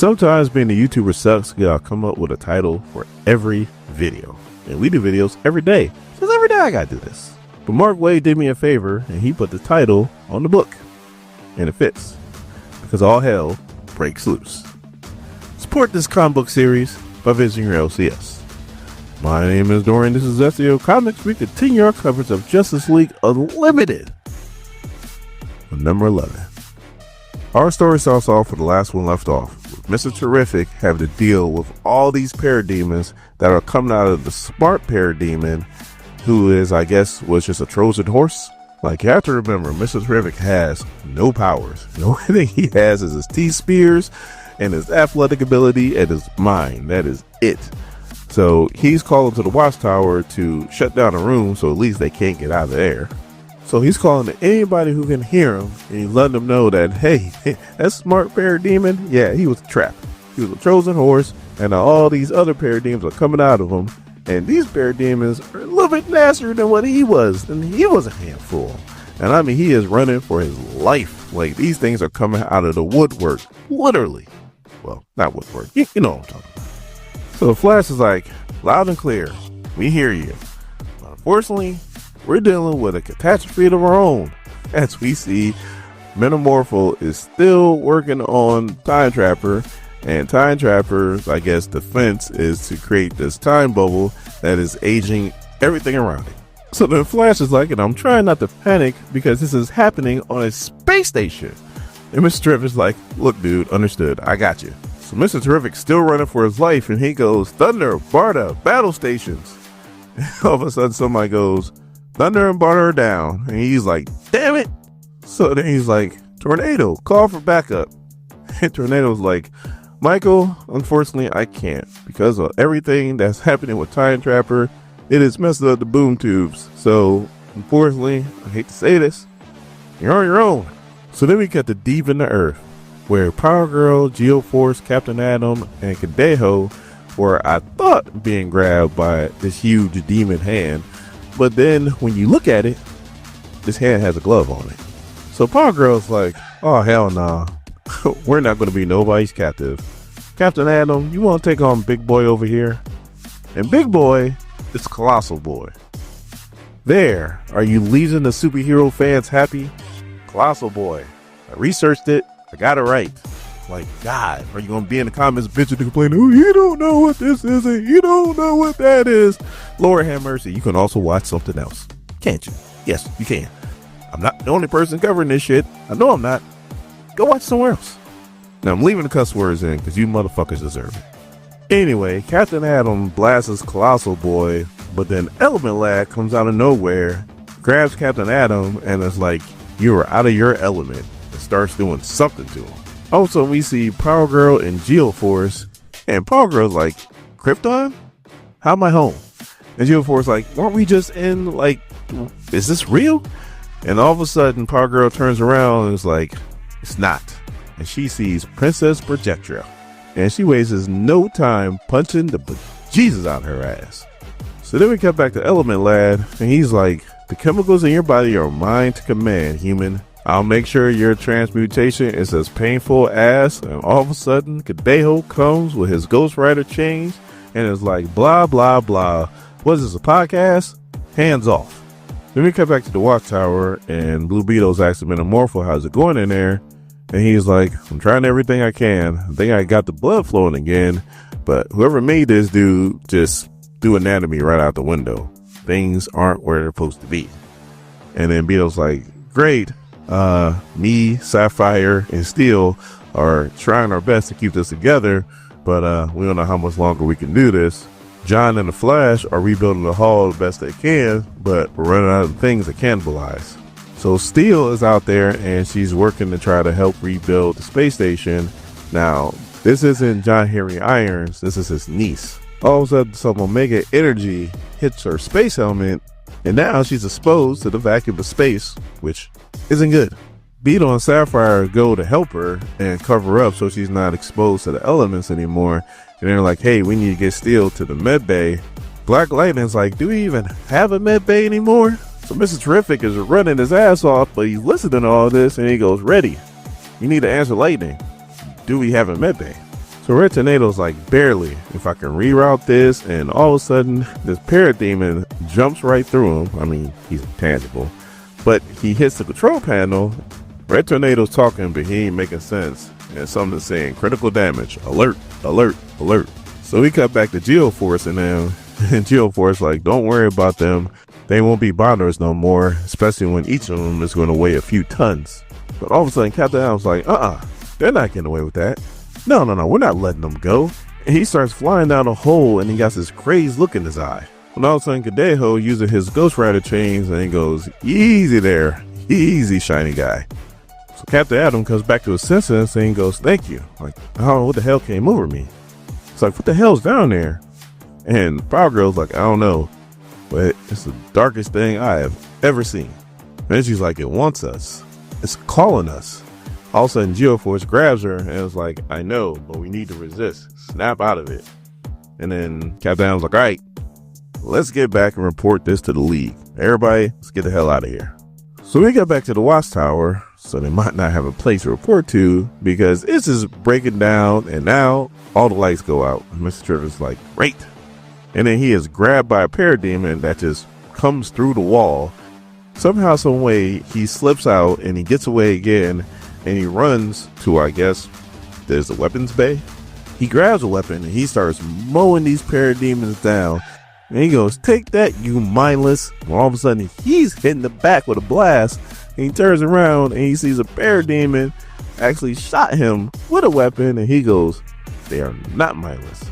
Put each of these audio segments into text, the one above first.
Sometimes being a YouTuber sucks. You gotta come up with a title for every video. And we do videos every day. Because every day I gotta do this. But Mark Waid did me a favor and he put the title on the book. And it fits. Because all hell breaks loose. Support this comic book series by visiting your LCS. My name is Dorian. This is SEO Comics. We continue our coverage of Justice League Unlimited. Number 11. Our story starts off with the last one left off, with Mr. Terrific having to deal with all these parademons that are coming out of the smart parademon, who is, I guess, was just a Trojan horse. Like, you have to remember, Mr. Terrific has no powers. The only thing he has is his T-spears and his athletic ability and his mind. That is it. So he's calling to the Watchtower to shut down a room so at least they can't get out of there. So he's calling to anybody who can hear him and he's letting them know that, hey, that smart parademon, yeah, he was trapped. He was a Trojan horse, and all these other parademons are coming out of him. And these parademons are a little bit nastier than what he was. And he was a handful. And I mean, he is running for his life. Like, these things are coming out of the woodwork, literally. Well, not woodwork. You know what I'm talking about. So Flash is like, loud and clear, we hear you. But unfortunately, we're dealing with a catastrophe of our own. As we see, Metamorpho is still working on Time Trapper, and Time Trapper's, I guess, defense is to create this time bubble that is aging everything around it. So then Flash is like, and I'm trying not to panic because this is happening on a space station. And Mr. Terrific's like, look, dude, understood, I got you. So Mr. Terrific's still running for his life, and he goes, Thunder, Barda, battle stations. And all of a sudden, somebody goes, Thunder and Barda are down. And he's like, damn it. So then he's like, Tornado, call for backup. And Tornado's like, Michael, unfortunately, I can't. Because of everything that's happening with Time Trapper, it is messing up the boom tubes. So, unfortunately, I hate to say this, you're on your own. So then we got the deep in the earth, where Power Girl, Geoforce, Captain Atom, and Kadeho were, I thought, being grabbed by this huge demon hand. But then when you look at it, this hand has a glove on it. So Power Girl's like, oh, hell nah. We're not going to be nobody's captive. Captain Atom, you want to take on Big Boy over here? And Big Boy is Colossal Boy. There, are you leaving the superhero fans happy? Colossal Boy. I researched it. I got it right. Like, God, are you going to be in the comments bitching to complain, oh, you don't know what this is and you don't know what that is. Lord have mercy. You can also watch something else. Can't you? Yes, you can. I'm not the only person covering this shit. I know I'm not. Go watch somewhere else. Now, I'm leaving the cuss words in because you motherfuckers deserve it. Anyway, Captain Atom blasts Colossal Boy, but then Element Lad comes out of nowhere, grabs Captain Atom, and is like, you are out of your element, and starts doing something to him. Also, we see Power Girl and Geoforce, and Power Girl's like, Krypton? How am I home? And Geoforce like, weren't we just in, like, is this real? And all of a sudden, Power Girl turns around and is like, it's not. And she sees Princess Projectile. And she wastes no time punching the bejesus out of her ass. So then we cut back to Element Lad, and he's like, the chemicals in your body are mine to command, human. I'll make sure your transmutation is as painful as, and all of a sudden, Kadeho comes with his Ghost Rider chains and is like, blah, blah, blah. What is this, a podcast? Hands off. Then we cut back to the Watchtower, and Blue Beetle's asking Metamorpho, how's it going in there? And he's like, I'm trying everything I can. I think I got the blood flowing again, but whoever made this dude just threw anatomy right out the window. Things aren't where they're supposed to be. And then Beetle's like, great. Me, Sapphire, and Steel are trying our best to keep this together, but we don't know how much longer we can do this. John and the Flash are rebuilding the hall the best they can, but we're running out of things to cannibalize. So Steel is out there and she's working to try to help rebuild the space station. Now, this isn't John Henry Irons, this is his niece. All of a sudden, some Omega energy hits her space helmet, and now she's exposed to the vacuum of space, which isn't good. Beetle and Sapphire go to help her and cover her up so she's not exposed to the elements anymore. And they're like, hey, we need to get Steel to the med bay. Black Lightning's like, do we even have a med bay anymore? So Mr. Terrific is running his ass off, but he's listening to all this and he goes, ready. You need to answer Lightning. Do we have a med bay? So Red Tornado's like, barely, if I can reroute this, and all of a sudden this parademon jumps right through him. I mean, he's intangible, but he hits the control panel. Red Tornado's talking, but he ain't making sense, and something's saying critical damage, alert, alert, alert. So we cut back to Geoforce, and then Geoforce like, don't worry about them, they won't be bothers no more, especially when each of them is going to weigh a few tons. But all of a sudden Captain Adam's like, they're not getting away with that. No, we're not letting them go. And he starts flying down a hole, and he got this crazed look in his eye. When all of a sudden Kadeho using his Ghost Rider chains, and he goes, easy there, easy shiny guy. So Captain Adam comes back to his senses, and he goes, thank you. Like, I don't know what the hell came over me. It's like, what the hell's down there? And Power Girl's like, I don't know, but it's the darkest thing I have ever seen. And she's like, it wants us. It's calling us. All of a sudden, Geoforce grabs her and is like, I know, but we need to resist. Snap out of it. And then Captain Adam's like, all right, let's get back and report this to the League. Everybody, let's get the hell out of here. So we got back to the Watchtower, so they might not have a place to report to because it's just breaking down, and now all the lights go out. And Mr. Trevor's like, great. And then he is grabbed by a parademon that just comes through the wall. Somehow, some way, he slips out and he gets away again. And he runs to, I guess, there's a weapons bay. He grabs a weapon and he starts mowing these parademons down. And he goes, take that, you mindless. Well, all of a sudden, he's hitting the back with a blast. And he turns around and he sees a parademon actually shot him with a weapon. And he goes, they are not mindless.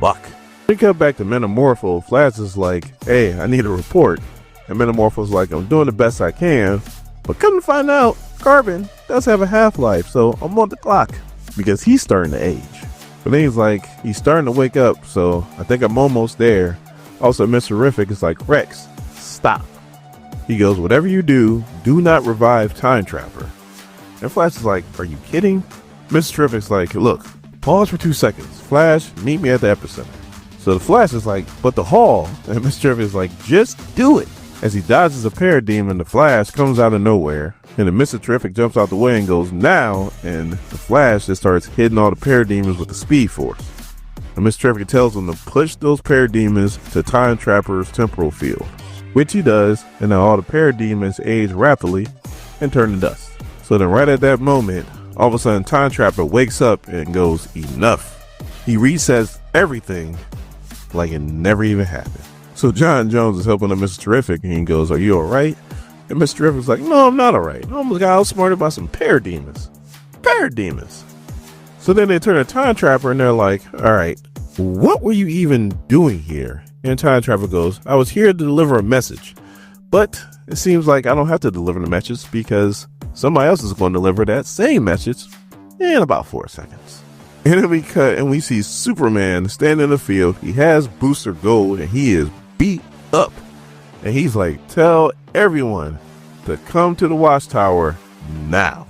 Fuck. We cut back to Metamorpho. Flash is like, hey, I need a report. And Metamorpho's like, I'm doing the best I can. But come to find out, Carbon does have a half-life, so I'm on the clock because he's starting to age. But then he's like, he's starting to wake up, so I think I'm almost there. Also, Mr. Terrific is like, Rex, stop. He goes, whatever you do, do not revive Time Trapper. And Flash is like, are you kidding? Mr. Terrific's like, look, pause for 2 seconds. Flash, meet me at the epicenter. So the Flash is like, but the hall. And Mr. Terrific is like, just do it. As he dodges a parademon, the Flash comes out of nowhere. And then Mr. Terrific jumps out the way and goes, now, and the Flash just starts hitting all the parademons with the Speed Force. And Mr. Terrific tells him to push those parademons to Time Trapper's temporal field, which he does, and now all the parademons age rapidly and turn to dust. So then right at that moment, all of a sudden Time Trapper wakes up and goes, enough. He resets everything like it never even happened. So John Jones is helping him, Mr. Terrific, and he goes, are you alright? And Mr. Terrific's like, no, I'm not alright. I almost got outsmarted by some parademons. Parademons. So then they turn to Time Trapper and they're like, alright, what were you even doing here? And Time Trapper goes, I was here to deliver a message. But it seems like I don't have to deliver the message because somebody else is going to deliver that same message in about 4 seconds. And then we cut and we see Superman standing in the field. He has Booster Gold and he is beat up. And he's like, tell everyone to come to the Watchtower now.